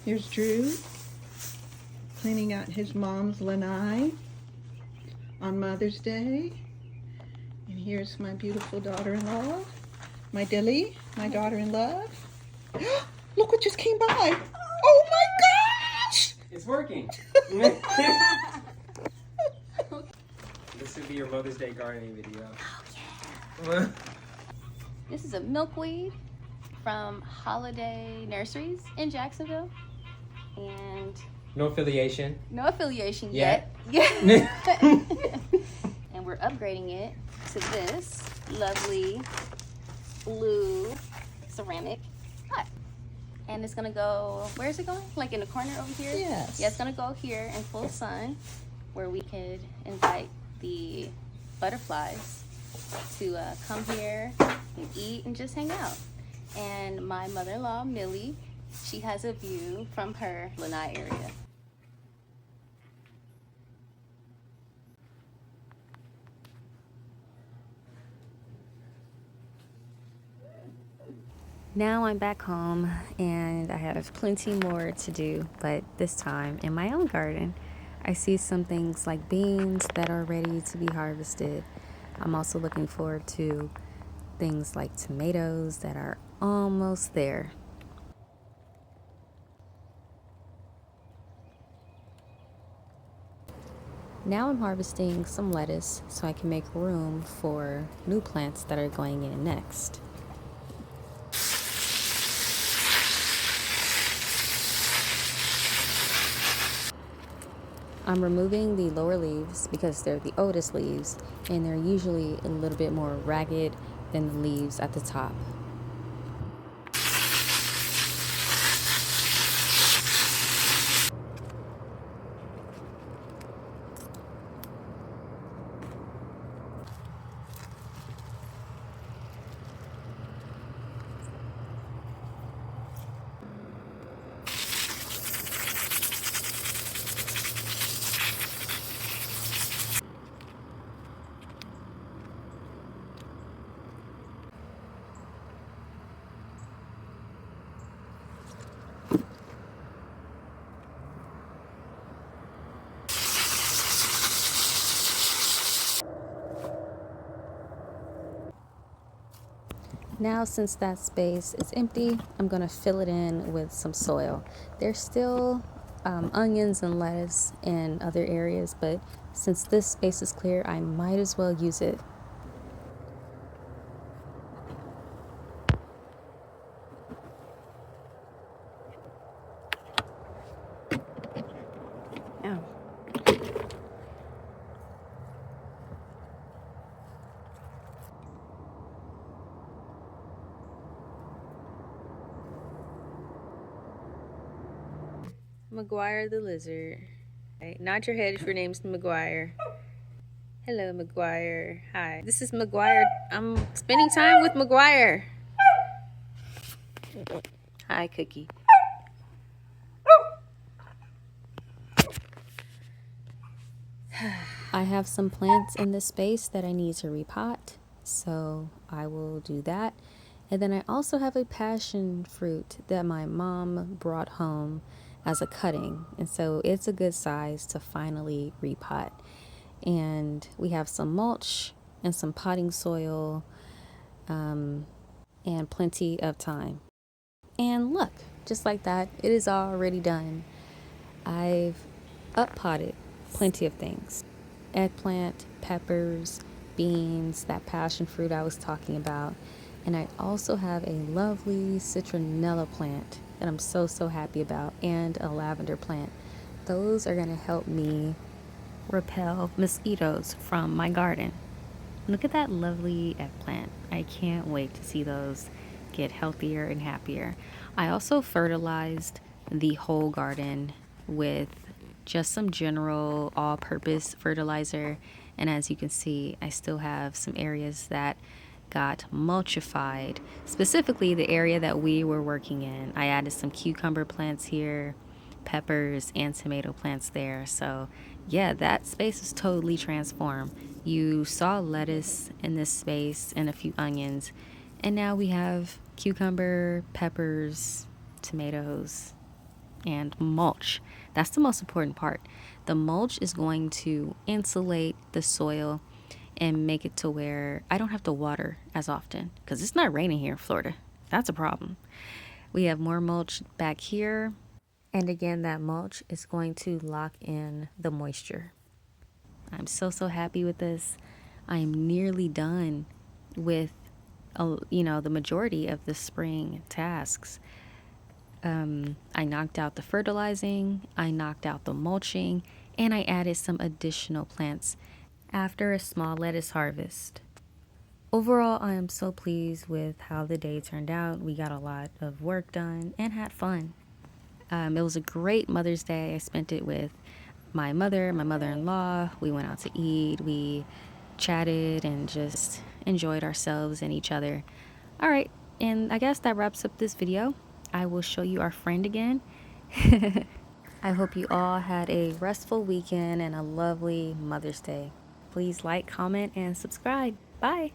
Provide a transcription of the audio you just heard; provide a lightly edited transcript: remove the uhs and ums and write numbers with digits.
Here's Drew cleaning out his mom's lanai on Mother's Day. And here's my beautiful daughter-in-law, my Dilly, my daughter-in-law. Look what just came by. Oh my gosh! It's working. This would be your Mother's Day gardening video. Oh yeah. This is a milkweed from Holiday Nurseries in Jacksonville. And No affiliation. no affiliation Yet. yet. And we're upgrading it to this lovely blue ceramic pot. And it's gonna go, where is it going? Like in the corner over here? Yes. Yeah, it's gonna go here in full sun where we could invite the butterflies to come here and eat and just hang out. And my mother-in-law, Millie, she has a view from her lanai area. Now I'm back home and I have plenty more to do, but this time in my own garden. I see some things like beans that are ready to be harvested. I'm also looking forward to things like tomatoes that are almost there. Now I'm harvesting some lettuce so I can make room for new plants that are going in next. I'm removing the lower leaves because they're the oldest leaves and they're usually a little bit more ragged than the leaves at the top. Now, since that space is empty, I'm going to fill it in with some soil. There's still onions and lettuce in other areas, but since this space is clear, I might as well use it. Ow. McGuire the lizard. Right, nod your head if your name's McGuire. Hello, McGuire. Hi. This is McGuire. I'm spending time with McGuire. Hi, Cookie. I have some plants in this space that I need to repot, so I will do that. And then I also have a passion fruit that my mom brought home as a cutting, and so it's a good size to finally repot. And we have some mulch and some potting soil and plenty of time. And look, just like that, it is already done. I've up-potted plenty of things: eggplant, peppers, beans, that passion fruit I was talking about. And I also have a lovely citronella plant that I'm so happy about, and a lavender plant. Those are going to help me repel mosquitoes from my garden. Look at that lovely eggplant. I can't wait to see those get healthier and happier. I also fertilized the whole garden with just some general all-purpose fertilizer, and as you can see, I still have some areas that got mulchified, specifically the area that we were working in. I added some cucumber plants here, peppers, and tomato plants there. So yeah, that space is totally transformed. You saw lettuce in this space and a few onions, and now we have cucumber, peppers, tomatoes. and mulch. That's the most important part. The mulch is going to insulate the soil and make it to where I don't have to water as often, because it's not raining here in Florida. That's a problem. We have more mulch back here. And again, that mulch is going to lock in the moisture. I'm so happy with this. I am nearly done with, the majority of the spring tasks. I knocked out the fertilizing, I knocked out the mulching, and I added some additional plants after a small lettuce harvest. Overall, I am so pleased with how the day turned out. We got a lot of work done and had fun. It was a great Mother's Day. I spent it with my mother-in-law. We went out to eat. We chatted and just enjoyed ourselves and each other. All right, and I guess that wraps up this video. I will show you our friend again. I hope you all had a restful weekend and a lovely Mother's Day. Please like, comment, and subscribe. Bye.